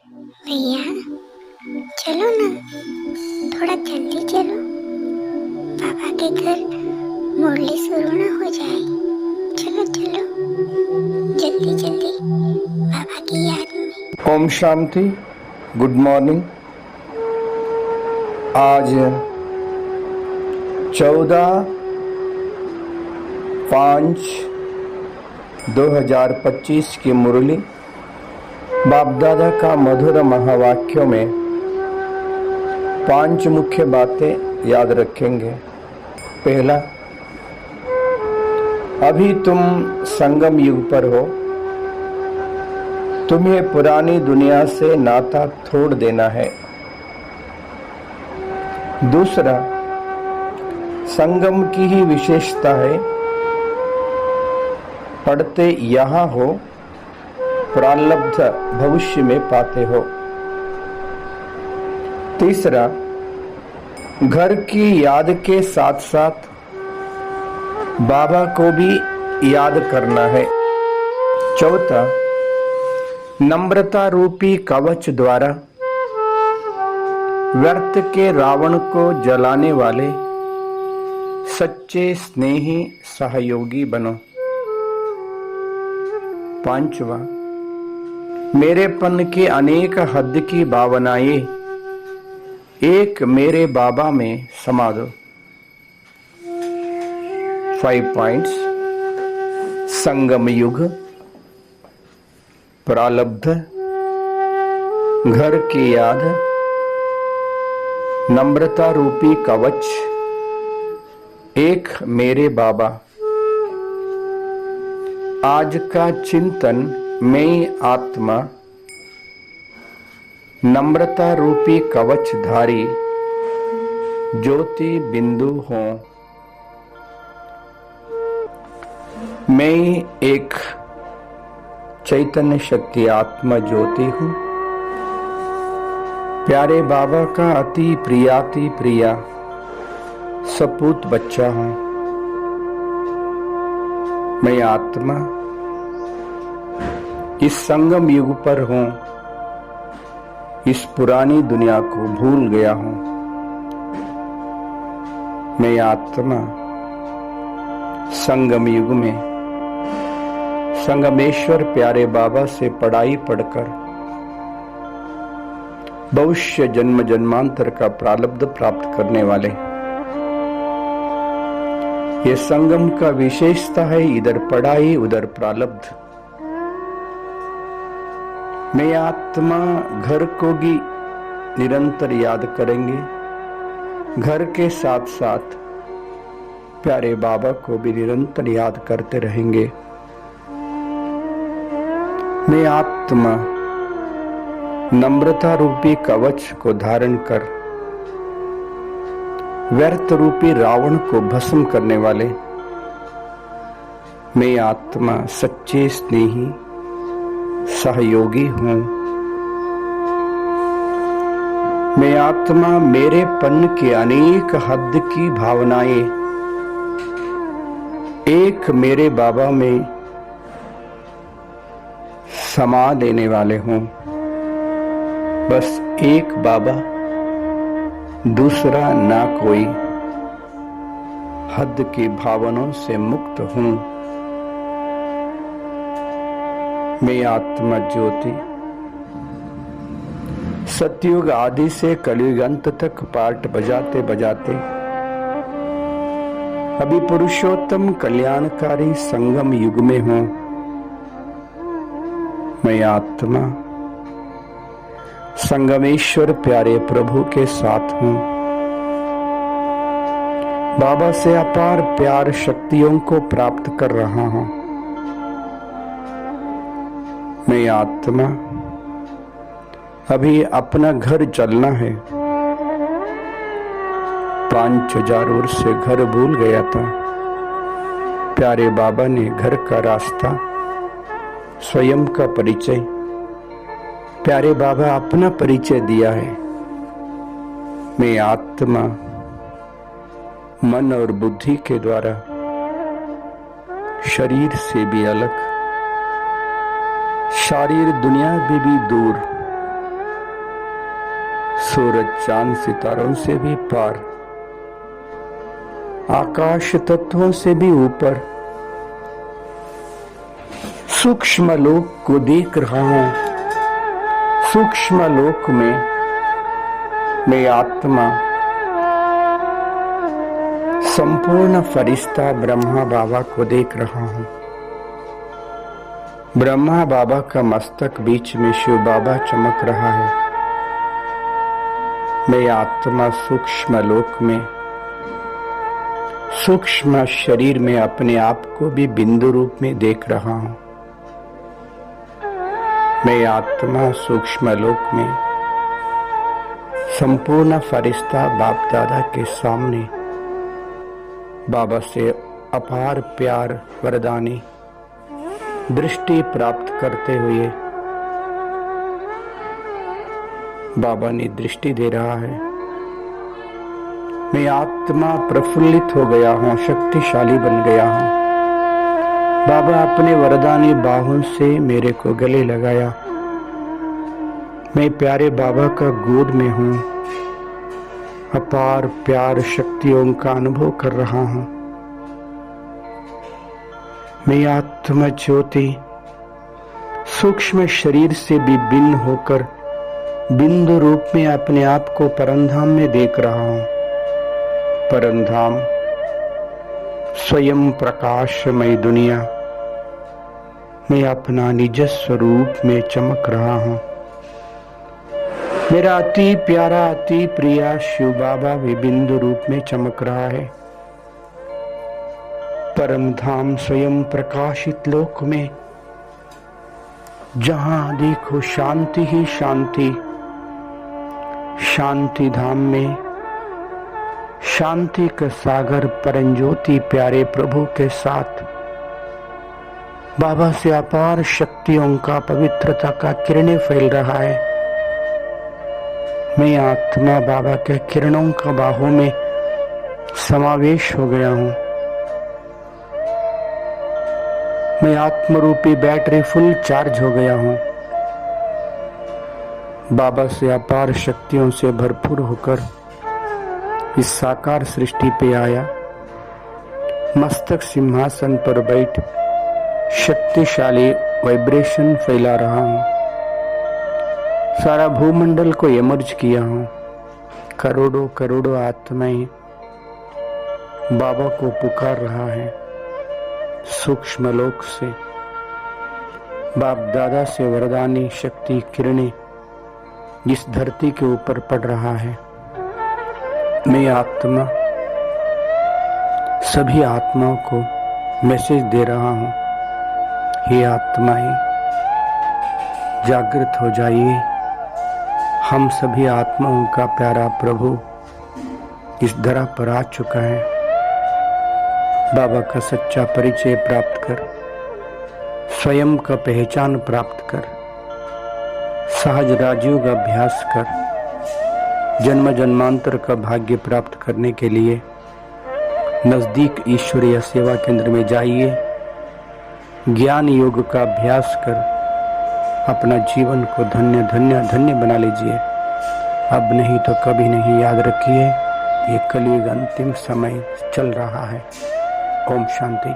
भैया चलो ना, थोड़ा जल्दी चलो, पापा के घर मुरली शुरू ना हो जाए। चलो चलो जल्दी जल्दी, पापा की याद में। ओम शांति। Good morning. आज 14/5/2025 की मुरली बाप दादा का मधुर महावाक्यों में 5 मुख्य बातें याद रखेंगे। पहला, अभी तुम संगम युग पर हो, तुम्हें पुरानी दुनिया से नाता तोड़ देना है। दूसरा, संगम की ही विशेषता है, पढ़ते यहाँ हो, प्रारब्ध भविष्य में पाते हो। तीसरा, घर की याद के साथ साथ बाबा को भी याद करना है। चौथा, नम्रता रूपी कवच द्वारा व्यर्थ के रावण को जलाने वाले सच्चे स्नेही सहयोगी बनो। पांचवा, मेरेपन के अनेक हद की भावनाएं एक मेरे बाबा में समा दो। 5 पॉइंट्स। संगम युग, प्रारब्ध, घर की याद, नम्रता रूपी कवच, एक मेरे बाबा। आज का चिंतन, मैं आत्मा नम्रता रूपी कवचधारी ज्योति बिंदु हूं। मैं एक चैतन्य शक्ति आत्मा ज्योति हूं, प्यारे बाबा का अति प्रिया सपूत बच्चा हूं। मैं आत्मा इस संगम युग पर हूं, इस पुरानी दुनिया को भूल गया हूं। मैं आत्मा संगम युग में संगमेश्वर प्यारे बाबा से पढ़ाई पढ़कर भविष्य जन्म जन्मांतर का प्रारब्ध प्राप्त करने वाले। ये संगम का विशेषता है, इधर पढ़ाई उधर प्रारब्ध। मैं आत्मा घर को भी निरंतर याद करेंगे, घर के साथ साथ प्यारे बाबा को भी निरंतर याद करते रहेंगे। मैं आत्मा नम्रता रूपी कवच को धारण कर व्यर्थ रूपी रावण को भस्म करने वाले। मैं आत्मा सच्चे स्नेही सहयोगी हूं। मैं आत्मा मेरेपन के अनेक हद की भावनाएं एक मेरे बाबा में समा देने वाले हूं। बस एक बाबा, दूसरा ना कोई, हद की भावनाओं से मुक्त हूं। मैं आत्मा ज्योति सतयुग आदि से कलयुग अंत तक पाठ बजाते बजाते अभी पुरुषोत्तम कल्याणकारी संगम युग में हूं। मैं आत्मा संगमेश्वर प्यारे प्रभु के साथ हूं। बाबा से अपार प्यार शक्तियों को प्राप्त कर रहा हूं। मैं आत्मा अभी अपना घर चलना है। 5000 वर्ष से घर भूल गया था। प्यारे बाबा ने घर का रास्ता, स्वयं का परिचय, प्यारे बाबा अपना परिचय दिया है। मैं आत्मा मन और बुद्धि के द्वारा शरीर से भी अलग, शारीर दुनिया में भी दूर सूरज चांद सितारों से भी पार, आकाश तत्वों से भी ऊपर सूक्ष्म लोक को देख रहा हूं। सूक्ष्म लोक में मैं आत्मा संपूर्ण फरिश्ता ब्रह्मा बाबा को देख रहा हूं। ब्रह्मा बाबा का मस्तक बीच में शिव बाबा चमक रहा है। मैं आत्मा सूक्ष्म लोक में, सूक्ष्म शरीर में अपने आप को भी बिंदु रूप में देख रहा हूं। मैं आत्मा सूक्ष्म लोक में संपूर्ण फरिश्ता बाप दादा के सामने बाबा से अपार प्यार वरदानी दृष्टि प्राप्त करते हुए बाबा ने दृष्टि दे रहा है। मैं आत्मा प्रफुल्लित हो गया हूं, शक्तिशाली बन गया हूं। बाबा अपने वरदानी बाहों से मेरे को गले लगाया। मैं प्यारे बाबा का गोद में हूं, अपार प्यार शक्तियों का अनुभव कर रहा हूं। मैं आत्मा ज्योति सूक्ष्म शरीर से भी भिन्न होकर बिंदु रूप में अपने आप को परमधाम में देख रहा हूं। परमधाम स्वयं प्रकाशमय दुनिया मैं अपना निज स्वरूप में चमक रहा हूं। मेरा अति प्यारा अति प्रिया शिव बाबा भी बिंदु रूप में चमक रहा है। परम धाम स्वयं प्रकाशित लोक में जहां देखो शांति ही शांति, शांति धाम में शांति का सागर परंज्योति प्यारे प्रभु के साथ बाबा से अपार शक्तियों का पवित्रता का किरणें फैल रहा है। मैं आत्मा बाबा के किरणों का बाहों में समावेश हो गया हूं। मैं आत्मरूपी बैटरी फुल चार्ज हो गया हूं। बाबा से अपार शक्तियों से भरपूर होकर इस साकार सृष्टि पे आया। मस्तक सिंहासन पर बैठ शक्तिशाली वाइब्रेशन फैला रहा हूं। सारा भूमंडल को इमर्ज किया हूं। करोड़ों करोड़ों आत्माएं बाबा को पुकार रहा है। सूक्ष्म लोक से बाप दादा से वरदानी शक्ति किरणें जिस धरती के ऊपर पड़ रहा है। मैं आत्मा सभी आत्माओं को मैसेज दे रहा हूं, हे आत्माएं जागृत हो जाइए। हम सभी आत्माओं का प्यारा प्रभु इस धरा पर आ चुका है। बाबा का सच्चा परिचय प्राप्त कर, स्वयं का पहचान प्राप्त कर, सहज राजयोग का अभ्यास कर, जन्म जन्मांतर का भाग्य प्राप्त करने के लिए नजदीक ईश्वरीय सेवा केंद्र में जाइए। ज्ञान योग का अभ्यास कर अपना जीवन को धन्य धन्य धन्य बना लीजिए। अब नहीं तो कभी नहीं, याद रखिए ये कलयुग अंतिम समय चल रहा है। ओम शांति।